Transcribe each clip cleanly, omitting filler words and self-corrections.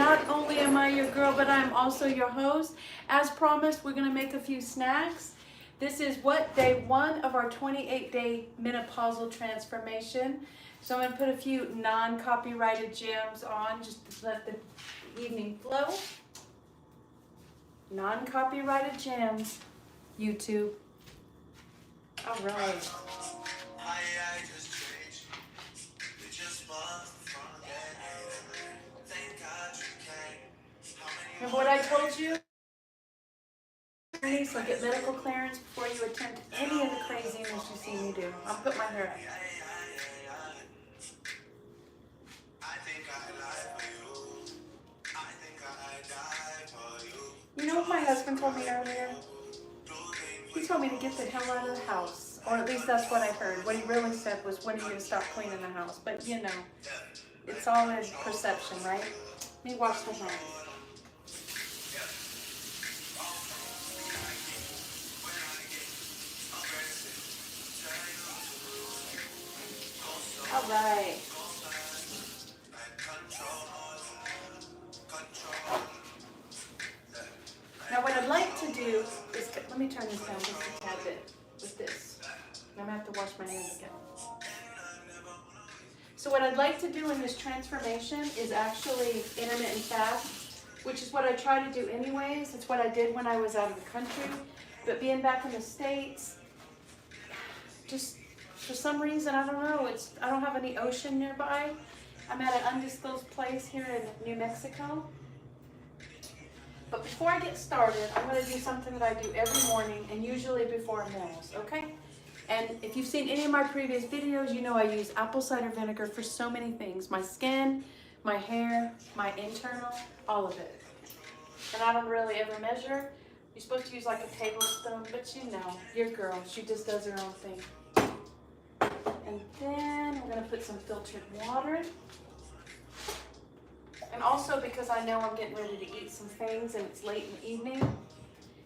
not only am I your girl, but I'm also your host. As promised, we're gonna make a few snacks. This is what, day 1 of our 28-day menopausal transformation. So I'm gonna put a few non-copyrighted gems on just to let the evening flow. Non-copyrighted gems, YouTube. All right. Remember what I told you? So get medical clearance before you attempt any of the craziness you see me do. I'll put my hair up. You know what my husband told me earlier? He told me to get the hell out of the house. Or at least that's what I heard. What he really said was, when are you going to stop cleaning the house? But you know, it's all in perception, right? Let me wash my hands. All right. Now what I'd like to do is, let me turn this down just a tad bit with this. I'm going to have to wash my hands again. So what I'd like to do in this transformation is actually intermittent fast, which is what I try to do anyways. It's what I did when I was out of the country. But being back in the States, just for some reason, I don't know, I don't have any ocean nearby. I'm at an undisclosed place here in New Mexico. But before I get started, I'm going to do something that I do every morning and usually before meals, okay? And if you've seen any of my previous videos, you know I use apple cider vinegar for so many things. My skin, my hair, my internal, all of it. And I don't really ever measure. You're supposed to use like a tablespoon, but you know, your girl, she just does her own thing. And then we're going to put some filtered water. And also because I know I'm getting ready to eat some things and it's late in the evening.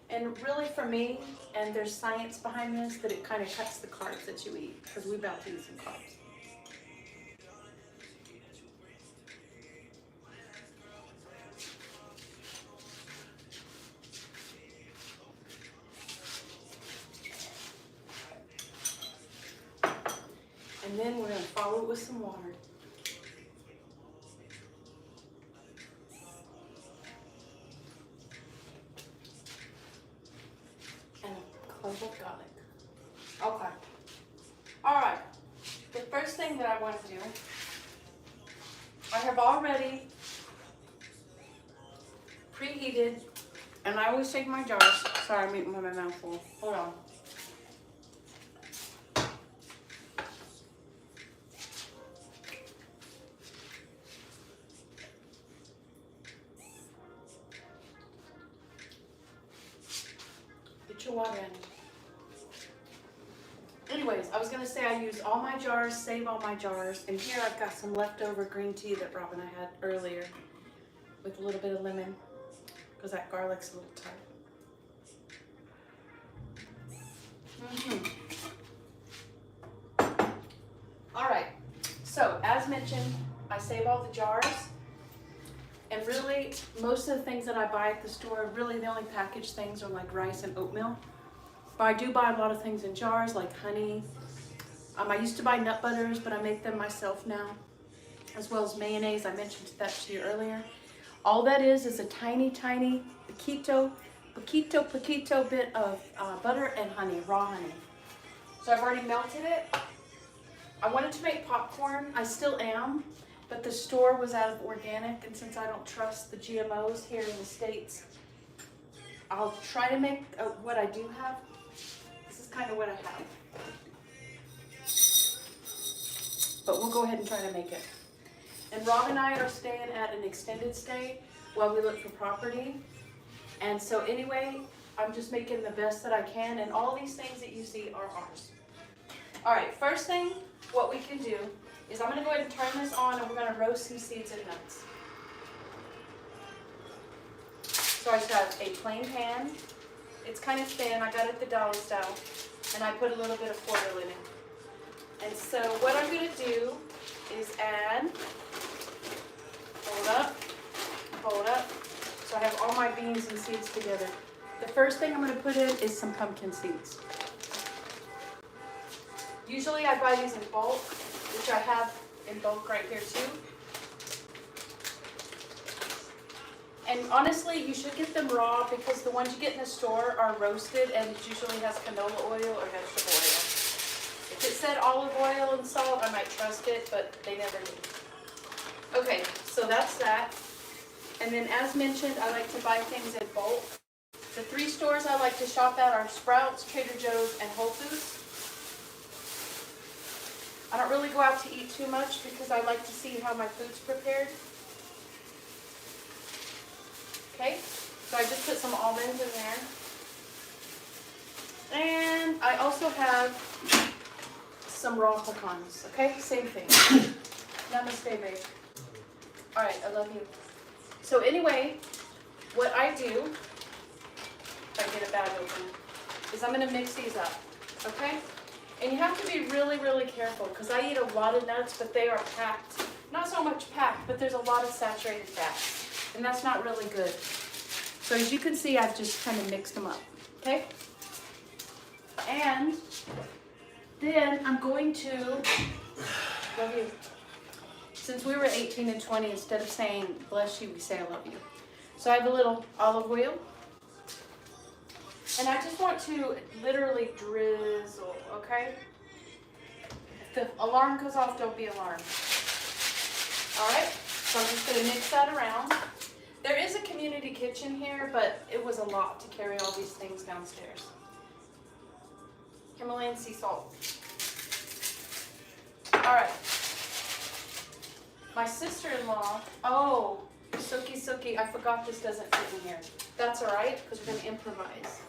And really for me, and there's science behind this, that it kind of cuts the carbs that you eat, because we're about to eat some carbs. And then we're going to follow it with some water. Clove of garlic. Okay. All right. The first thing that I want to do, I have already preheated, and I always take my jars. Sorry, I'm eating with my mouth full. Hold on. Get your water in. Anyways, I was going to say I use all my jars, save all my jars, and here I've got some leftover green tea that Robin I had earlier with a little bit of lemon, because that garlic's a little tart. All right, so as mentioned, I save all the jars, and really most of the things that I buy at the store, really the only packaged things are like rice and oatmeal. But I do buy a lot of things in jars, like honey. I used to buy nut butters, but I make them myself now, as well as mayonnaise. I mentioned that to you earlier. All that is a tiny, tiny poquito bit of butter and honey, raw honey. So I've already melted it. I wanted to make popcorn. I still am, but the store was out of organic, and since I don't trust the GMOs here in the States, I'll try to make what I do have. This is kind of what I have. But we'll go ahead and try to make it. And Rob and I are staying at an extended stay while we look for property. And so anyway, I'm just making the best that I can, and all these things that you see are ours. All right, first thing, what we can do is I'm going to go ahead and turn this on, and we're going to roast some seeds and nuts. So I just have a plain pan. It's kind of thin. I got it the dollar style, and I put a little bit of oil in it. And so what I'm going to do is add, hold brownies and seeds together. The first thing I'm going to put in is some pumpkin seeds. Usually I buy these in bulk, which I have in bulk right here too. And honestly, you should get them raw because the ones you get in the store are roasted and it usually has canola oil or vegetable oil. If it said olive oil and salt, I might trust it, but they never do. Okay, so that's that. And then as mentioned, I like to buy things in bulk. The 3 stores I like to shop at are Sprouts, Trader Joe's, and Whole Foods. I don't really go out to eat too much because I like to see how my food's prepared. Okay, so I just put some almonds in there. And I also have some raw pecans, okay? Same thing. Namaste, babe. Alright, I love you. So anyway, what I do, if I get a bag open, is I'm going to mix these up, okay? And you have to be really, really careful because I eat a lot of nuts, but they are packed. Not so much packed, but there's a lot of saturated fats. And that's not really good. So as you can see, I've just kind of mixed them up, okay? And then I'm going to, love you. Since we were 18 and 20, instead of saying bless you, we say I love you. So I have a little olive oil. And I just want to literally drizzle, okay? If the alarm goes off, don't be alarmed. All right, so I'm just going to mix that around. There is a community kitchen here, but it was a lot to carry all these things downstairs. Himalayan sea salt. All right. My sister-in-law, oh, Suki, I forgot this doesn't fit in here. That's all right, because we're going to improvise.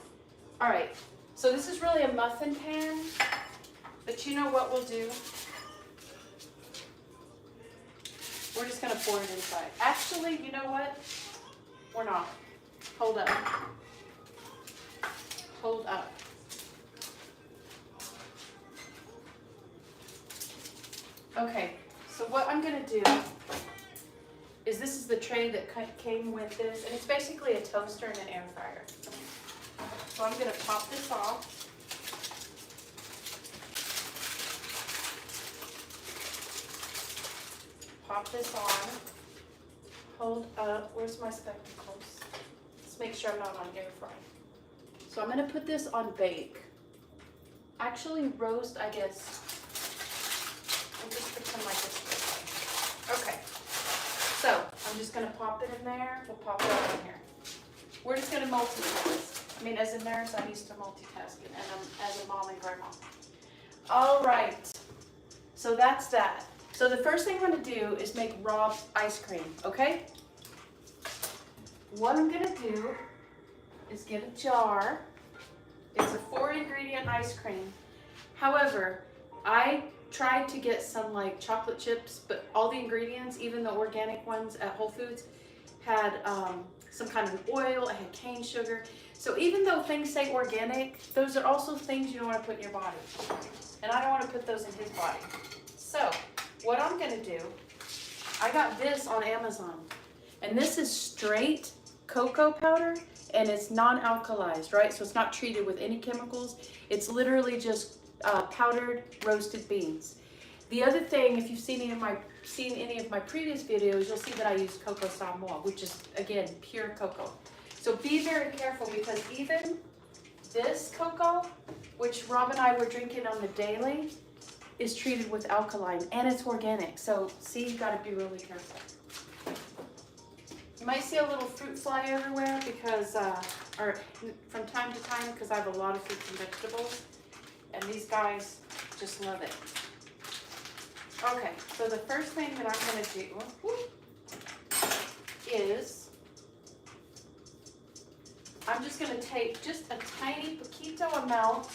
All right, so this is really a muffin pan, but you know what we'll do? We're just going to pour it inside. Actually, you know what? We're not. Hold up. Hold up. Okay, so what I'm going to do is this is the tray that came with this, and it's basically a toaster and an air fryer. So I'm going to pop this off. Pop this on. Hold up. Where's my spectacles? Let's make sure I'm not on air fry. So I'm going to put this on bake. Actually, roast, I guess. I'll just pretend like this. Okay. So I'm just going to pop it in there. We'll pop it all in here. We're just going to multitask. I mean, as a nurse, I'm used to multitasking, and as a mom and grandma. All right. So that's that. So the first thing I'm going to do is make raw ice cream, okay? What I'm going to do is get a jar. It's a 4-ingredient ice cream. However, I tried to get some like chocolate chips, but all the ingredients, even the organic ones at Whole Foods, had some kind of oil, it had cane sugar. So even though things say organic, those are also things you don't want to put in your body. And I don't want to put those in his body. So what I'm going to do, I got this on Amazon. And this is straight cocoa powder, and it's non-alkalized, right? So it's not treated with any chemicals. It's literally just powdered roasted beans. The other thing, if you've seen any of my previous videos, you'll see that I use cocoa samoa, which is, again, pure cocoa. So be very careful because even this cocoa, which Rob and I were drinking on the daily, is treated with alkaline, and it's organic. So see, you gotta be really careful. You might see a little fruit fly everywhere because, or from time to time, because I have a lot of fruits and vegetables, and these guys just love it. Okay, so the first thing that I'm gonna do is I'm just gonna take just a tiny poquito amount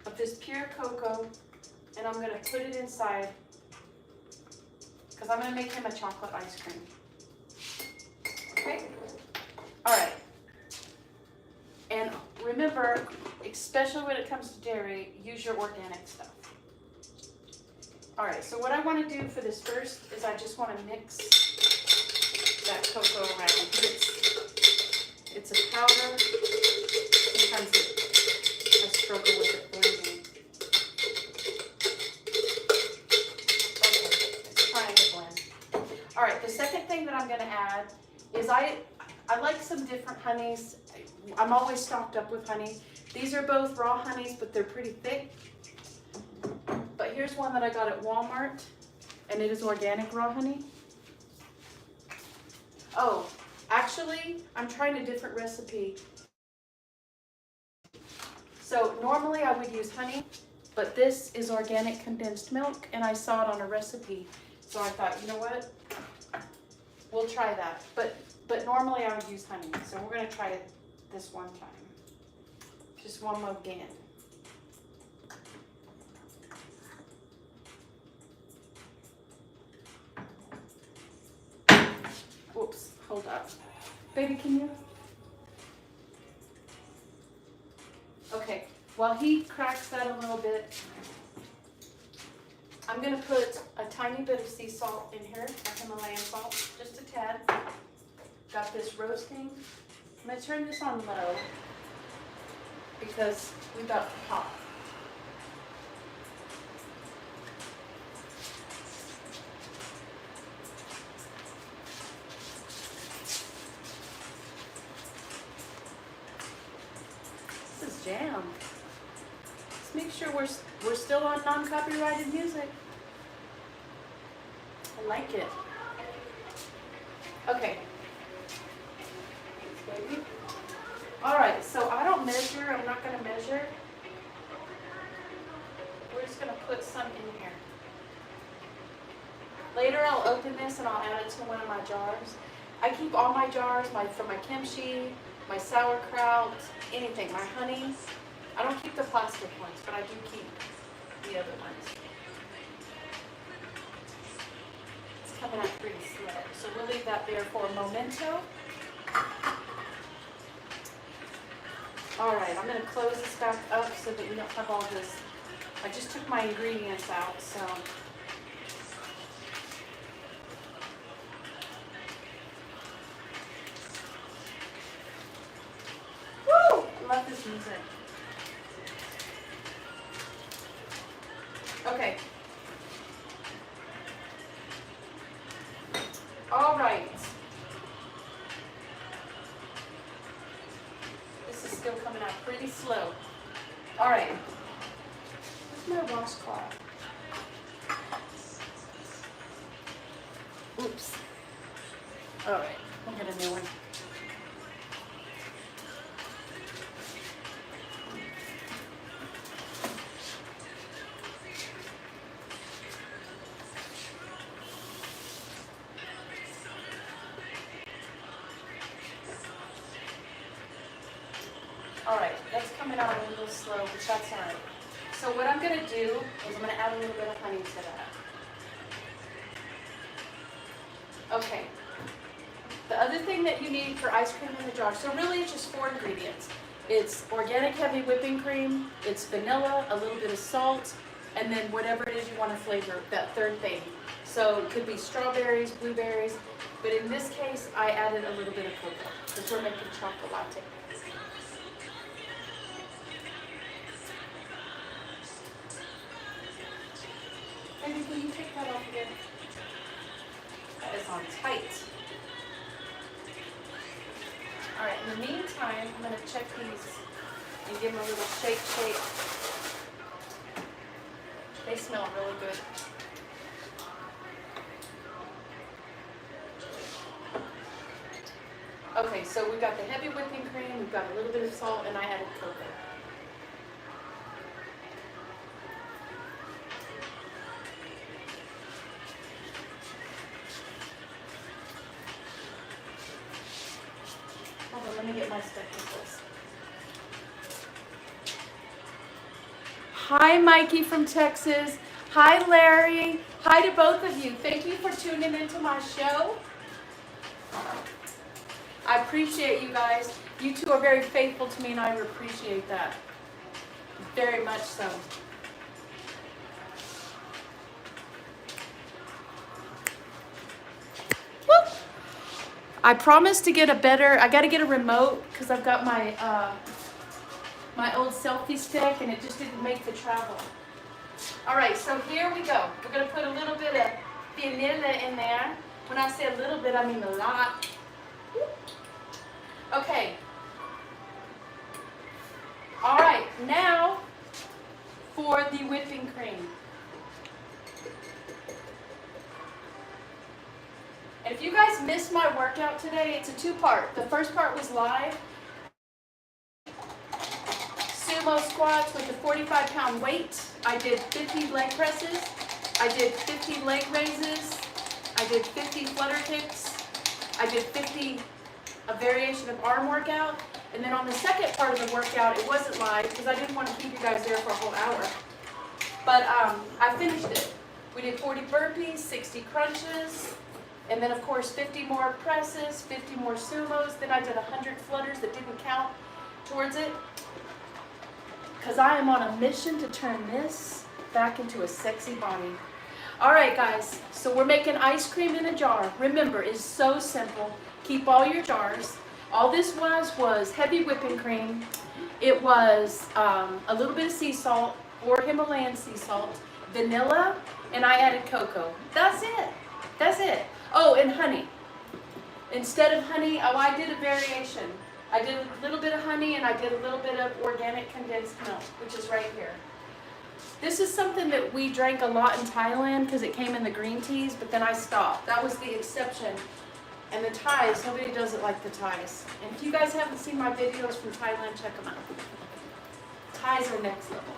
of this pure cocoa, and I'm gonna put it inside because I'm gonna make him a chocolate ice cream. Okay? All right. And remember, especially when it comes to dairy, use your organic stuff. All right, so what I want to do for this first is I just want to mix that cocoa around because gonna add is I like some different honeys. I'm always stocked up with honey. These are both raw honeys, but they're pretty thick. But here's one that I got at Walmart, and it is organic raw honey. Oh, actually, I'm trying a different recipe. So normally I would use honey, but this is organic condensed milk, and I saw it on a recipe. So I thought, you know what? We'll try that. But normally I would use honey. So we're gonna try it this one time. Just one more again. Whoops, hold up. Baby, can you? Okay, while he cracks that a little bit, I'm gonna put a tiny bit of sea salt in here, like Himalayan salt, just a tad. Got this roasting. I'm gonna turn this on low because we got hot. This is jam. Let's make sure we're still on non-copyrighted music. I like it. Okay. Thanks, baby. All right, so I don't measure. I'm not going to measure. We're just going to put some in here. Later I'll open this and I'll add it to one of my jars. I keep all my jars, from my kimchi, my sauerkraut, anything, my honey. I don't keep the plastic ones, but I do keep the other ones. It's coming out pretty slow, so we'll leave that there for a memento. All right, I'm going to close this back up so that we don't have all this. I just took my ingredients out, so. Woo! I love this music. Okay. All right. This is still coming out pretty slow. All right. Where's my washcloth? Oops. All right. I'll get a new one. All right, that's coming out a little slow, but that's all right. So what I'm going to do is I'm going to add a little bit of honey to that. Okay. The other thing that you need for ice cream in the jar, so really it's just 4 ingredients. It's organic heavy whipping cream, it's vanilla, a little bit of salt, and then whatever it is you want to flavor, that third thing. So it could be strawberries, blueberries, but in this case I added a little bit of cocoa because we're making chocolate latte. Baby, will you take that off again? That is on tight. All right, in the meantime, I'm going to check these and give them a little shake. They smell really good. Okay, so we've got the heavy whipping cream, we've got a little bit of salt, and I added cocoa. Let me get my spectacles. Hi, Mikey from Texas. Hi, Larry. Hi to both of you. Thank you for tuning into my show. I appreciate you guys. You two are very faithful to me, and I appreciate that. Very much so. I promised to get I got to get a remote because I've got my my old selfie stick and it just didn't make the travel. All right, so here we go. We're going to put a little bit of vanilla in there. When I say a little bit, I mean a lot. Okay. All right, now for the whipping cream. And if you guys missed my workout today, it's a two-part. The first part was live. Sumo squats with a 45-pound weight. I did 50 leg presses. I did 50 leg raises. I did 50 flutter kicks. I did 50, a variation of arm workout. And then on the second part of the workout, it wasn't live because I didn't want to keep you guys there for a whole hour. But I finished it. We did 40 burpees, 60 crunches, and then of course 50 more presses, 50 more sumos. Then I did 100 flutters that didn't count towards it. Because I am on a mission to turn this back into a sexy body. All right, guys, so we're making ice cream in a jar. Remember, it's so simple. Keep all your jars. All this was heavy whipping cream. It was a little bit of sea salt or Himalayan sea salt, vanilla, and I added cocoa. That's it. That's it. Oh, and honey. Instead of honey, I did a variation. I did a little bit of honey and I did a little bit of organic condensed milk, which is right here. This is something that we drank a lot in Thailand because it came in the green teas, but then I stopped. That was the exception. And the Thais, nobody does it like the Thais. And if you guys haven't seen my videos from Thailand, check them out. Thais are next level.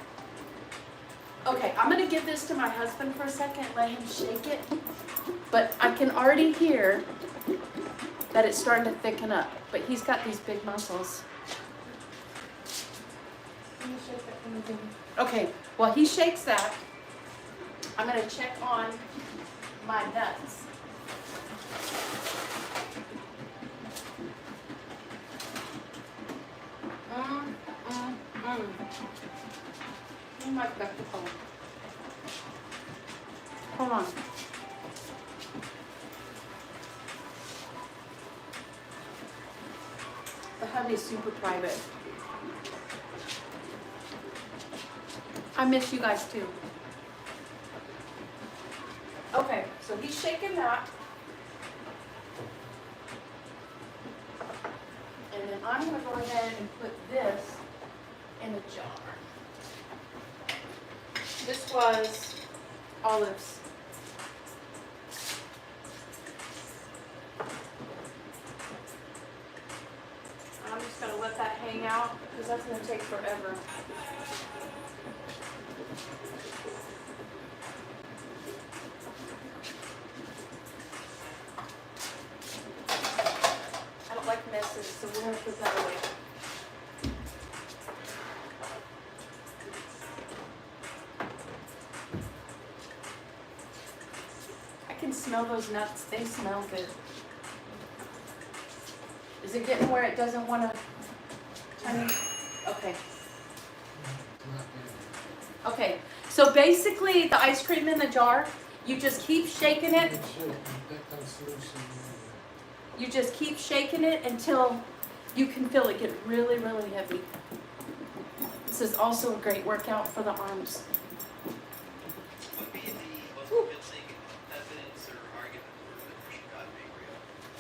Okay, I'm going to give this to my husband for a second, let him shake it. But I can already hear that it's starting to thicken up. But he's got these big muscles. Can you shake that for me, baby? Okay, while he shakes that, I'm going to check on my nuts. Oh my God. Hold on. The hubby is super private. I miss you guys too. Okay, so he's shaking that. And then I'm going to go ahead and put this in a jar. This was olives. I'm just going to let that hang out because that's going to take forever. I don't like messes, so we're going to put that away. I can smell those nuts. They smell good. Is it getting where it doesn't want to turn? Okay. Okay, so basically the ice cream in the jar, you just keep shaking it. You just keep shaking it until you can feel it get really, really heavy. This is also a great workout for the arms. Woo.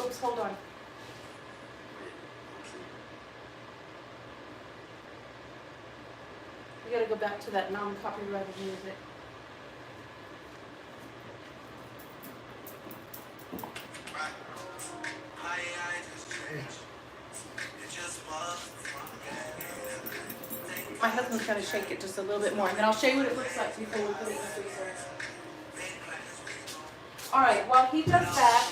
Oops, hold on. We gotta go back to that non-copyrighted music. My husband's gonna shake it just a little bit more, and then I'll show you what it looks like before we put it in the freezer. All right, while he does that,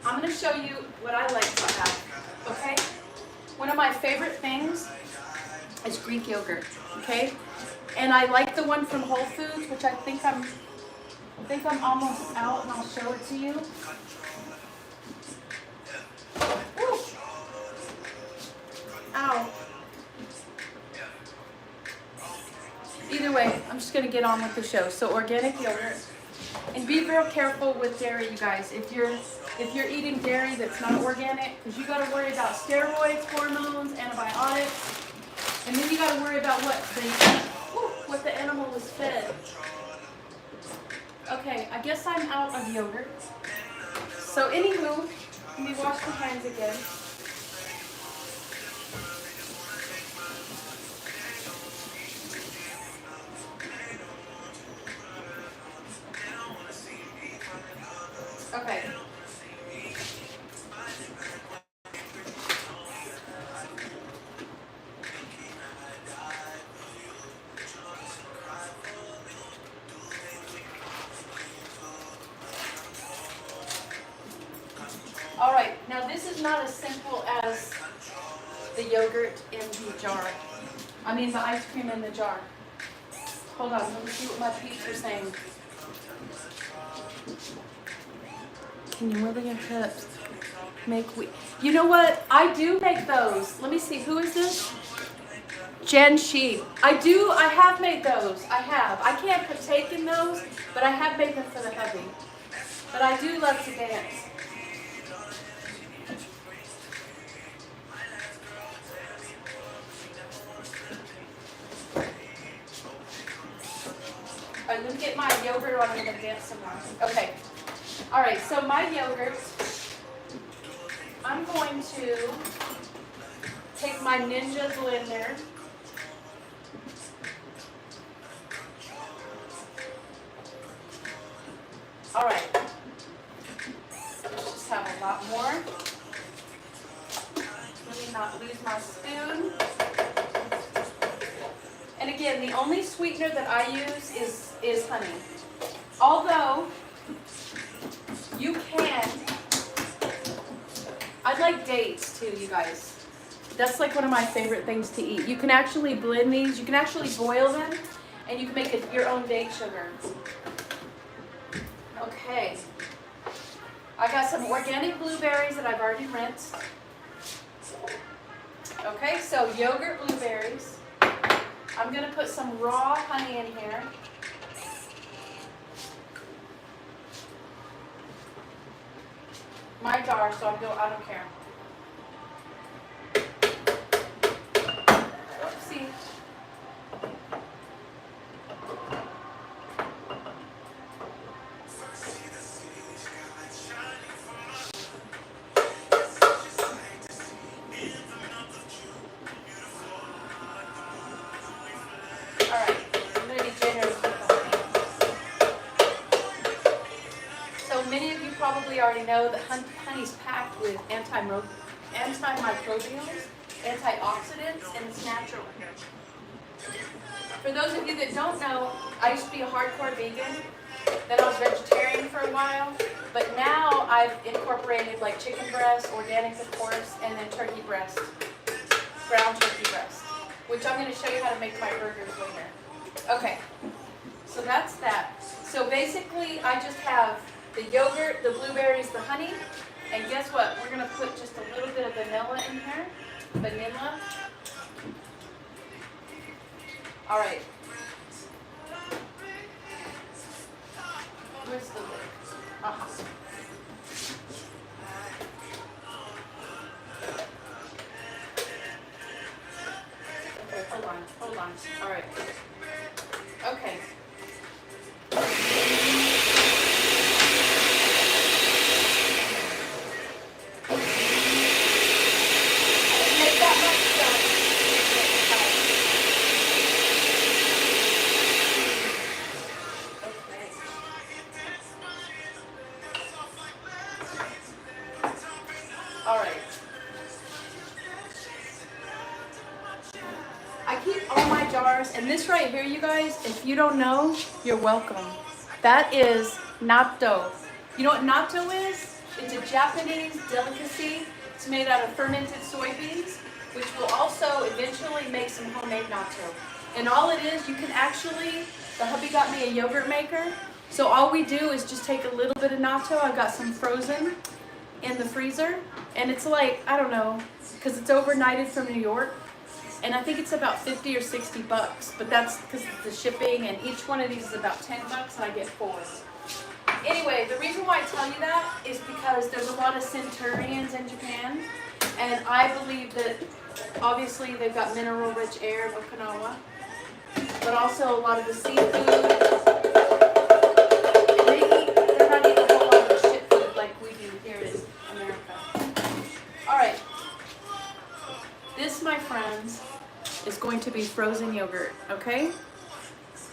I'm gonna show you what I like to have, okay? One of my favorite things is Greek yogurt, okay? And I like the one from Whole Foods, which I think I'm almost out, and I'll show it to you. Woo. Ow. Either way, I'm just gonna get on with the show. So organic yogurt, and be real careful with dairy, you guys. If you're eating dairy that's not organic, because you got to worry about steroids, hormones, antibiotics, and then you got to worry about what the animal was fed. Okay, I guess I'm out of yogurt. So anywho, let me wash my hands again. Okay. All right, now this is not as simple as the yogurt in the jar. I mean the ice cream in the jar. Hold on, let me see what my peeps are saying. Can you wiggle your hips? You know what? I do make those. Let me see, who is this? Jen Shi. I have made those. I have. I can't partake in those, but I have made them for the hubby. But I do love to dance. All right, let me get my yogurt or I'm going to dance some more. Okay. All right, so my yogurt, I'm going to take my Ninja blender. All right. Let's just have a lot more. Let me not lose my spoon. And again, the only sweetener that I use is honey. Although, you can, I like dates too, you guys. That's like one of my favorite things to eat. You can actually blend these, you can actually boil them, and you can make your own date sugar. Okay. I got some organic blueberries that I've already rinsed. Okay, so yogurt blueberries. I'm going to put some raw honey in here. My jar, so I don't care. Oopsie. Probably already know that honey's packed with antimicrobials, antioxidants, and it's natural. For those of you that don't know, I used to be a hardcore vegan. Then I was vegetarian for a while, but now I've incorporated like chicken breast, organic of course, and then turkey breast, ground turkey breast, which I'm going to show you how to make my burgers later. Okay, so that's that. So basically, I just have the yogurt, the blueberries, the honey, and guess what? We're going to put just a little bit of vanilla in here. Vanilla. All right. Where's the lid? Okay, hold on. All right. Okay. And this right here, you guys, if you don't know, you're welcome. That is natto. You know what natto is? It's a Japanese delicacy. It's made out of fermented soybeans, which will also eventually make some homemade natto. And all it is, you can actually, the hubby got me a yogurt maker. So all we do is just take a little bit of natto. I've got some frozen in the freezer. And it's like, I don't know, because it's overnighted from New York. And I think it's about 50 or 60 bucks, but that's because of the shipping, and each one of these is about 10 bucks, and I get 4. Anyway, the reason why I tell you that is because there's a lot of centurions in Japan, and I believe that obviously they've got mineral-rich air in Okinawa, but also a lot of the seafood be frozen yogurt, okay?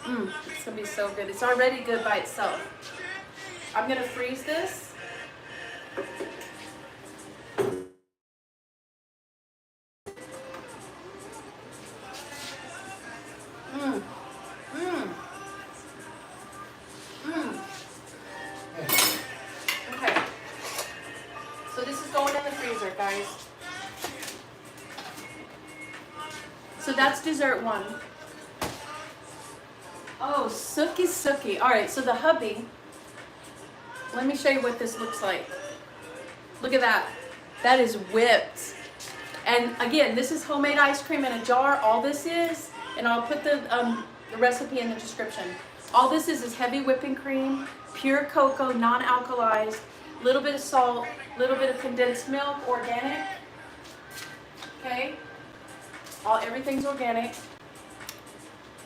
It's gonna be so good. It's already good by itself. I'm gonna freeze this. Okay. So this is going in the freezer, guys. So that's dessert one. Oh, Sookie Sookie. All right, so the hubby, let me show you what this looks like. Look at that. That is whipped. And again, this is homemade ice cream in a jar. All this is, and I'll put the recipe in the description. All this is heavy whipping cream, pure cocoa, non-alkalized, little bit of salt, little bit of condensed milk, organic. Okay? Everything's organic.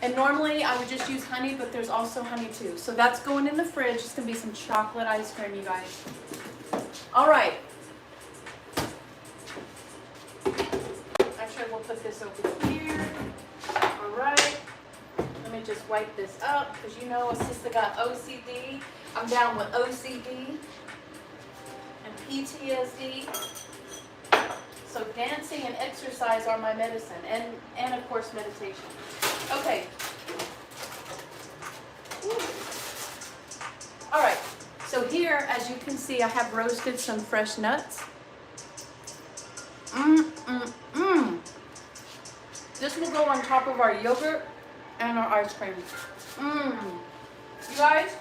And normally I would just use honey, but there's also honey too. So that's going in the fridge. It's gonna be some chocolate ice cream, you guys. All right. Actually, we'll put this over here. All right. Let me just wipe this up because you know, sister got OCD. I'm down with OCD and PTSD. So dancing and exercise are my medicine, and of course meditation. Okay. All right. So here, as you can see, I have roasted some fresh nuts. This will go on top of our yogurt and our ice cream. You guys,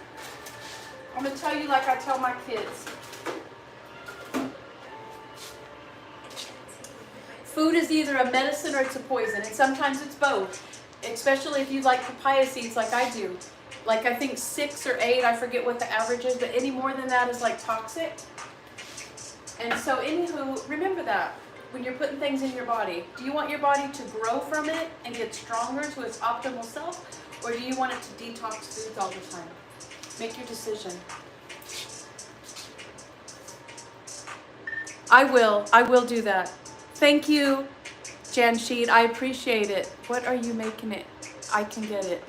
I'm gonna tell you like I tell my kids. Food is either a medicine or it's a poison, and sometimes it's both, especially if you like papaya seeds like I do. Like I think 6 or 8, I forget what the average is, but any more than that is like toxic. And so anywho, remember that when you're putting things in your body. Do you want your body to grow from it and get stronger to its optimal self, or do you want it to detox foods all the time? Make your decision. I will do that. Thank you, Jamshid. I appreciate it. What are you making it? I can get it.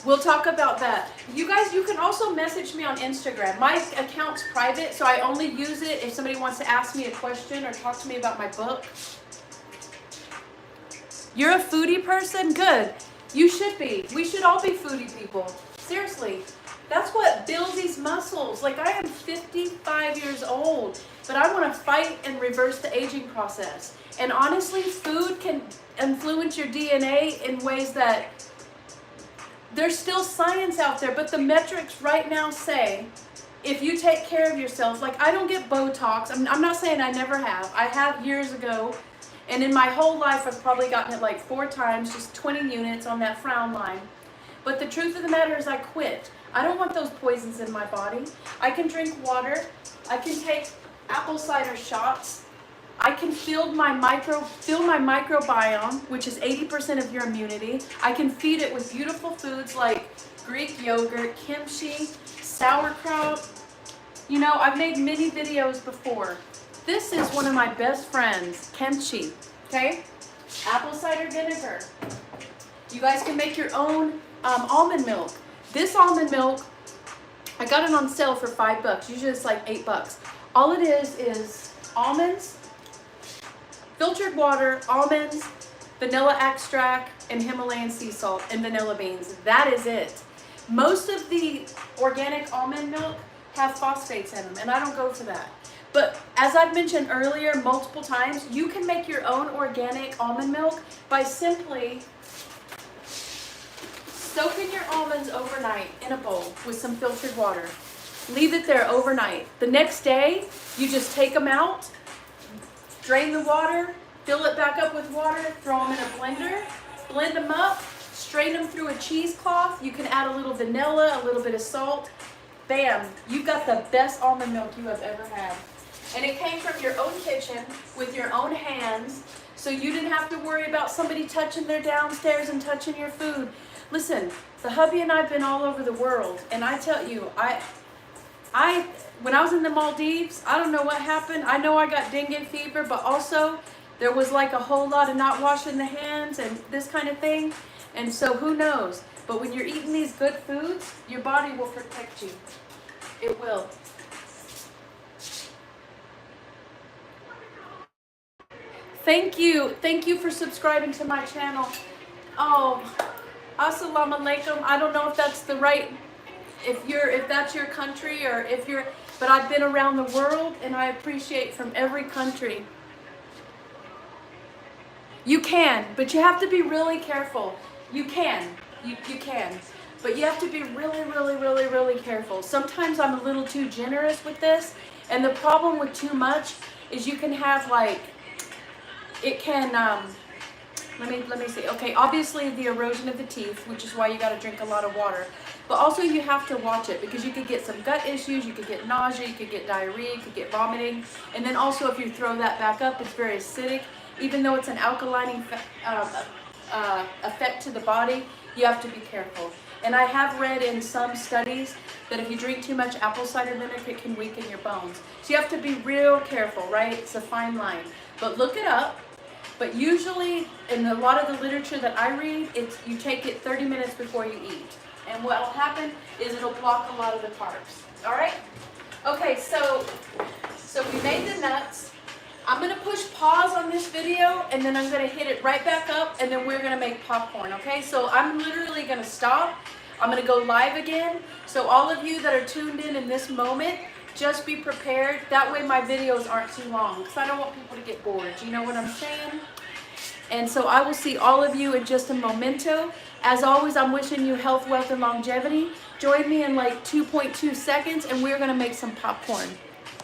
We'll talk about that. You guys, you can also message me on Instagram. My account's private, so I only use it if somebody wants to ask me a question or talk to me about my book. You're a foodie person? Good. You should be. We should all be foodie people. Seriously. That's what builds these muscles. Like, I am 55 years old, but I want to fight and reverse the aging process. And honestly, food can influence your DNA in ways that there's still science out there, but the metrics right now say if you take care of yourself, like I don't get Botox. I'm not saying I never have. I have years ago, and in my whole life I've probably gotten it like 4 times, just 20 units on that frown line. But the truth of the matter is I quit. I don't want those poisons in my body. I can drink water. I can take apple cider shots. I can fill my microbiome, which is 80% of your immunity. I can feed it with beautiful foods like Greek yogurt, kimchi, sauerkraut. You know, I've made many videos before. This is one of my best friends, kimchi, okay? Apple cider vinegar. You guys can make your own almond milk. This almond milk, I got it on sale for $5. Usually it's like $8. All it is almonds, filtered water, almonds, vanilla extract, and Himalayan sea salt, and vanilla beans. That is it. Most of the organic almond milk have phosphates in them, and I don't go for that. But as I've mentioned earlier multiple times, you can make your own organic almond milk by simply soaking your almonds overnight in a bowl with some filtered water. Leave it there overnight. The next day, you just take them out, drain the water, fill it back up with water, throw them in a blender, blend them up, strain them through a cheesecloth. You can add a little vanilla, a little bit of salt. Bam, you've got the best almond milk you have ever had. And it came from your own kitchen with your own hands, so you didn't have to worry about somebody touching their downstairs and touching your food. Listen, the hubby and I have been all over the world, and I tell you, when I was in the Maldives, I don't know what happened. I know I got dengue fever, but also there was like a whole lot of not washing the hands and this kind of thing. And so who knows? But when you're eating these good foods, your body will protect you. It will. Thank you. Thank you for subscribing to my channel. Oh, assalamu alaikum. I don't know if that's the right, if that's your country or if you're, but I've been around the world and I appreciate from every country. You can, but you have to be really careful. You can, you can, but you have to be really careful. Sometimes I'm a little too generous with this, and the problem with too much is you can have like, it can, let me see. Okay, obviously the erosion of the teeth, which is why you got to drink a lot of water. But also you have to watch it because you could get some gut issues, you could get nausea, you could get diarrhea, you could get vomiting. And then also if you throw that back up, it's very acidic. Even though it's an alkalining effect to the body, you have to be careful. And I have read in some studies that if you drink too much apple cider vinegar, it can weaken your bones. So you have to be real careful, right? It's a fine line. But look it up. But usually, in a lot of the literature that I read, it's you take it 30 minutes before you eat. And what will happen is it'll block a lot of the carbs. All right? Okay, so we made the nuts. I'm going to push pause on this video, and then I'm going to hit it right back up, and then we're going to make popcorn, okay? So I'm literally going to stop. I'm going to go live again. So all of you that are tuned in this moment, just be prepared. That way my videos aren't too long, because I don't want people to get bored. You know what I'm saying? And so I will see all of you in just a momento. As always, I'm wishing you health, wealth, and longevity. Join me in like 2.2 seconds, and we're going to make some popcorn.